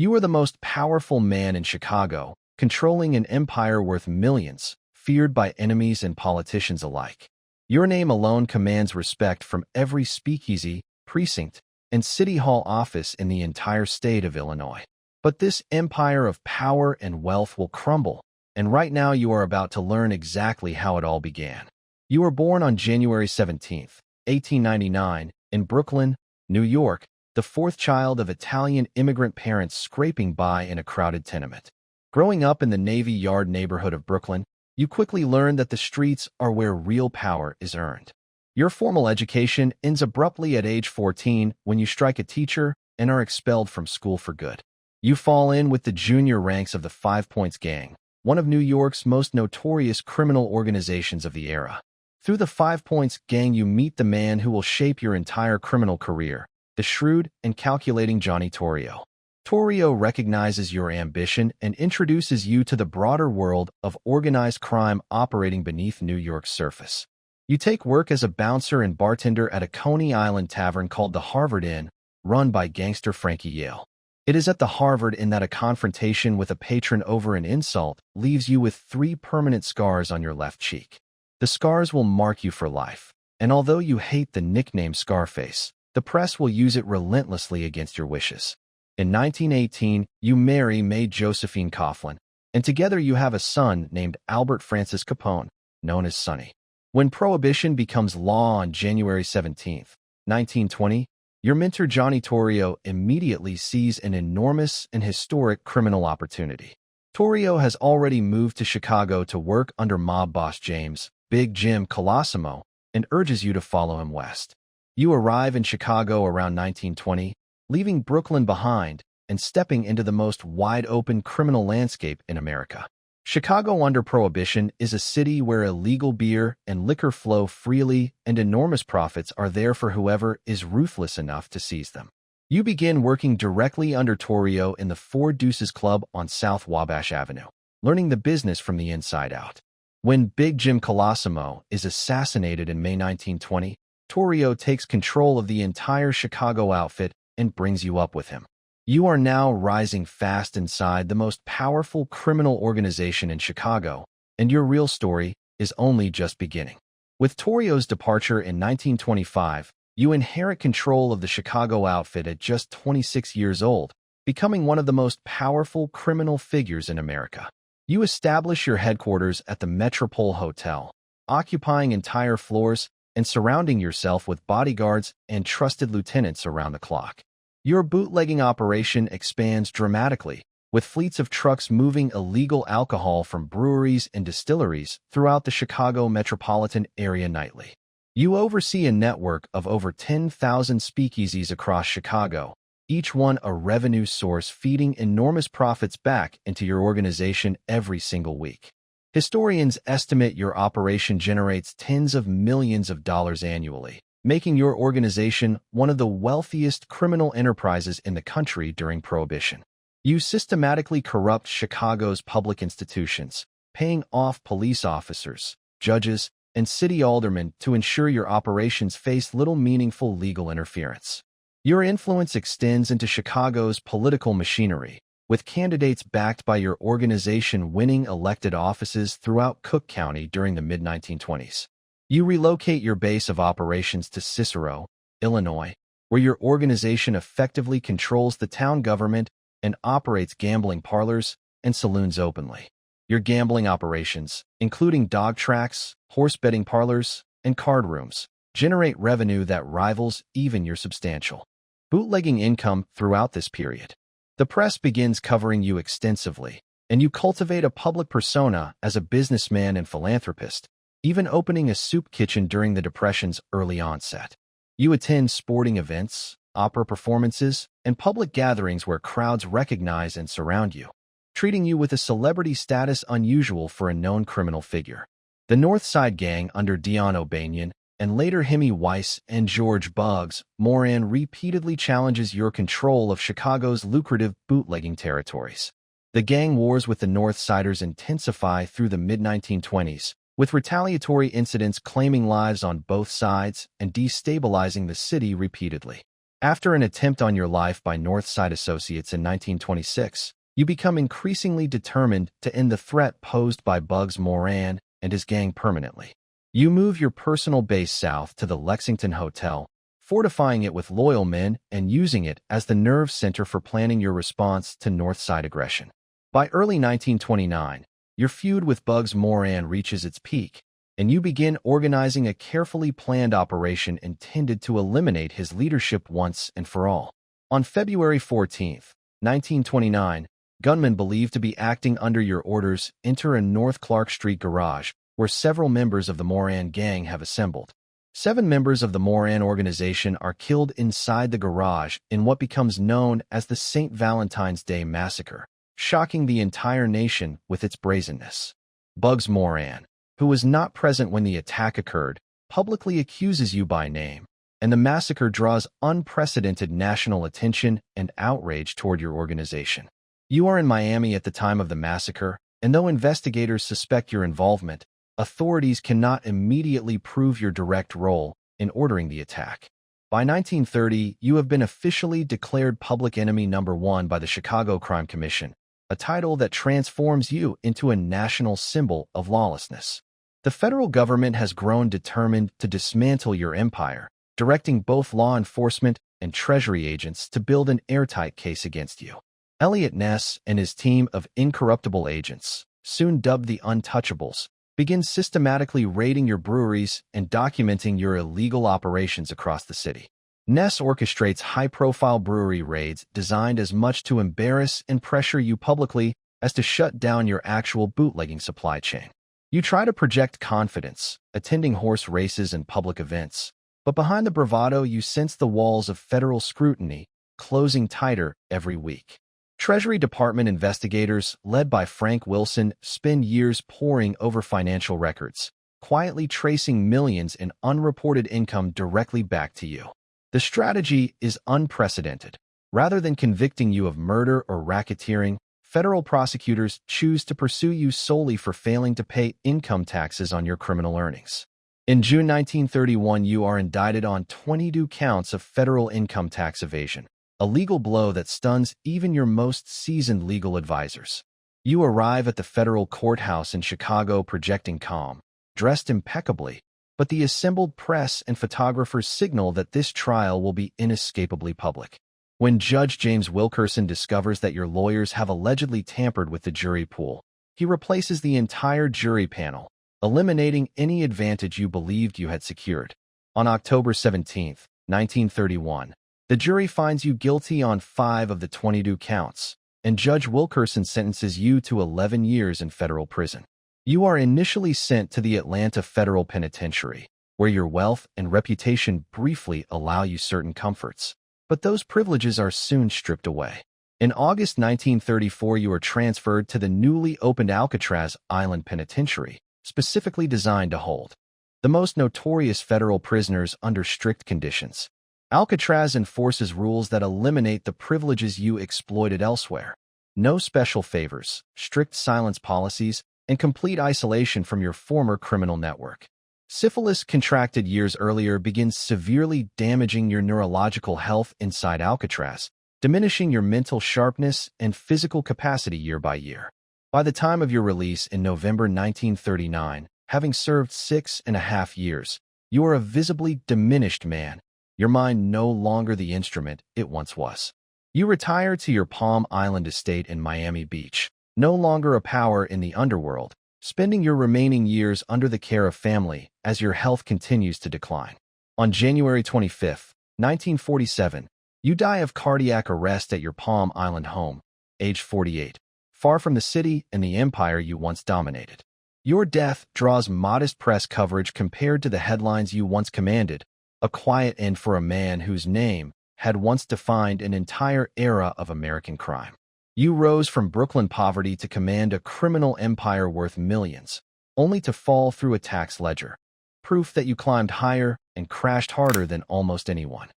You are the most powerful man in Chicago, controlling an empire worth millions, feared by enemies and politicians alike. Your name alone commands respect from every speakeasy, precinct, and city hall office in the entire state of Illinois. But this empire of power and wealth will crumble, and right now you are about to learn exactly how it all began. You were born on January 17, 1899, in Brooklyn, New York, the fourth child of Italian immigrant parents scraping by in a crowded tenement. Growing up in the Navy Yard neighborhood of Brooklyn, you quickly learned that the streets are where real power is earned. Your formal education ends abruptly at age 14 when you strike a teacher and are expelled from school for good. You fall in with the junior ranks of the 5 Points Gang, one of New York's most notorious criminal organizations of the era. Through the 5 Points Gang, you meet the man who will shape your entire criminal career, the shrewd and calculating Johnny Torrio. Torrio recognizes your ambition and introduces you to the broader world of organized crime operating beneath New York's surface. You take work as a bouncer and bartender at a Coney Island tavern called the Harvard Inn, run by gangster Frankie Yale. It is at the Harvard Inn that a confrontation with a patron over an insult leaves you with 3 permanent scars on your left cheek. The scars will mark you for life, and although you hate the nickname Scarface, the press will use it relentlessly against your wishes. In 1918, you marry Mae Josephine Coughlin, and together you have a son named Albert Francis Capone, known as Sonny. When Prohibition becomes law on January 17, 1920, your mentor Johnny Torrio immediately sees an enormous and historic criminal opportunity. Torrio has already moved to Chicago to work under mob boss James Big Jim Colosimo and urges you to follow him west. You arrive in Chicago around 1920, leaving Brooklyn behind and stepping into the most wide-open criminal landscape in America. Chicago under Prohibition is a city where illegal beer and liquor flow freely and enormous profits are there for whoever is ruthless enough to seize them. You begin working directly under Torrio in the Four Deuces Club on South Wabash Avenue, learning the business from the inside out. When Big Jim Colosimo is assassinated in May 1920, Torrio takes control of the entire Chicago outfit and brings you up with him. You are now rising fast inside the most powerful criminal organization in Chicago, and your real story is only just beginning. With Torrio's departure in 1925, you inherit control of the Chicago outfit at just 26 years old, becoming one of the most powerful criminal figures in America. You establish your headquarters at the Metropole Hotel, occupying entire floors and surrounding yourself with bodyguards and trusted lieutenants around the clock. Your bootlegging operation expands dramatically, with fleets of trucks moving illegal alcohol from breweries and distilleries throughout the Chicago metropolitan area nightly. You oversee a network of over 10,000 speakeasies across Chicago, each one a revenue source feeding enormous profits back into your organization every single week. Historians estimate your operation generates tens of millions of dollars annually, making your organization one of the wealthiest criminal enterprises in the country during Prohibition. You systematically corrupt Chicago's public institutions, paying off police officers, judges, and city aldermen to ensure your operations face little meaningful legal interference. Your influence extends into Chicago's political machinery, with candidates backed by your organization winning elected offices throughout Cook County during the mid-1920s. You relocate your base of operations to Cicero, Illinois, where your organization effectively controls the town government and operates gambling parlors and saloons openly. Your gambling operations, including dog tracks, horse betting parlors, and card rooms, generate revenue that rivals even your substantial bootlegging income throughout this period. The press begins covering you extensively, and you cultivate a public persona as a businessman and philanthropist, even opening a soup kitchen during the Depression's early onset. You attend sporting events, opera performances, and public gatherings where crowds recognize and surround you, treating you with a celebrity status unusual for a known criminal figure. The North Side Gang under Dion O'Banion, and later Hemi Weiss and George Bugs Moran repeatedly challenges your control of Chicago's lucrative bootlegging territories. The gang wars with the North Siders intensify through the mid-1920s, with retaliatory incidents claiming lives on both sides and destabilizing the city repeatedly. After an attempt on your life by Northside Associates in 1926, you become increasingly determined to end the threat posed by Bugs Moran and his gang permanently. You move your personal base south to the Lexington Hotel, fortifying it with loyal men and using it as the nerve center for planning your response to Northside aggression. By early 1929, your feud with Bugs Moran reaches its peak, and you begin organizing a carefully planned operation intended to eliminate his leadership once and for all. On February 14, 1929, gunmen believed to be acting under your orders enter a North Clark Street garage, where several members of the Moran gang have assembled. 7 members of the Moran organization are killed inside the garage in what becomes known as the St. Valentine's Day Massacre, shocking the entire nation with its brazenness. Bugs Moran, who was not present when the attack occurred, publicly accuses you by name, and the massacre draws unprecedented national attention and outrage toward your organization. You are in Miami at the time of the massacre, and though investigators suspect your involvement, authorities cannot immediately prove your direct role in ordering the attack. By 1930, you have been officially declared public enemy number 1 by the Chicago Crime Commission, a title that transforms you into a national symbol of lawlessness. The federal government has grown determined to dismantle your empire, directing both law enforcement and Treasury agents to build an airtight case against you. Eliot Ness and his team of incorruptible agents, soon dubbed the Untouchables, begin systematically raiding your breweries and documenting your illegal operations across the city. Ness orchestrates high-profile brewery raids designed as much to embarrass and pressure you publicly as to shut down your actual bootlegging supply chain. You try to project confidence, attending horse races and public events, but behind the bravado you sense the walls of federal scrutiny closing tighter every week. Treasury Department investigators, led by Frank Wilson, spend years poring over financial records, quietly tracing millions in unreported income directly back to you. The strategy is unprecedented. Rather than convicting you of murder or racketeering, federal prosecutors choose to pursue you solely for failing to pay income taxes on your criminal earnings. In June 1931, you are indicted on 22 counts of federal income tax evasion, a legal blow that stuns even your most seasoned legal advisors. You arrive at the federal courthouse in Chicago projecting calm, dressed impeccably, but the assembled press and photographers signal that this trial will be inescapably public. When Judge James Wilkerson discovers that your lawyers have allegedly tampered with the jury pool, he replaces the entire jury panel, eliminating any advantage you believed you had secured. On October 17, 1931, the jury finds you guilty on 5 of the 22 counts, and Judge Wilkerson sentences you to 11 years in federal prison. You are initially sent to the Atlanta Federal Penitentiary, where your wealth and reputation briefly allow you certain comforts, but those privileges are soon stripped away. In August 1934, you are transferred to the newly opened Alcatraz Island Penitentiary, specifically designed to hold the most notorious federal prisoners under strict conditions. Alcatraz enforces rules that eliminate the privileges you exploited elsewhere. No special favors, strict silence policies, and complete isolation from your former criminal network. Syphilis contracted years earlier begins severely damaging your neurological health inside Alcatraz, diminishing your mental sharpness and physical capacity year by year. By the time of your release in November 1939, having served 6.5 years, you are a visibly diminished man, your mind no longer the instrument it once was. You retire to your Palm Island estate in Miami Beach, no longer a power in the underworld, spending your remaining years under the care of family as your health continues to decline. On January 25, 1947, you die of cardiac arrest at your Palm Island home, age 48, far from the city and the empire you once dominated. Your death draws modest press coverage compared to the headlines you once commanded, a quiet end for a man whose name had once defined an entire era of American crime. You rose from Brooklyn poverty to command a criminal empire worth millions, only to fall through a tax ledger, proof that you climbed higher and crashed harder than almost anyone.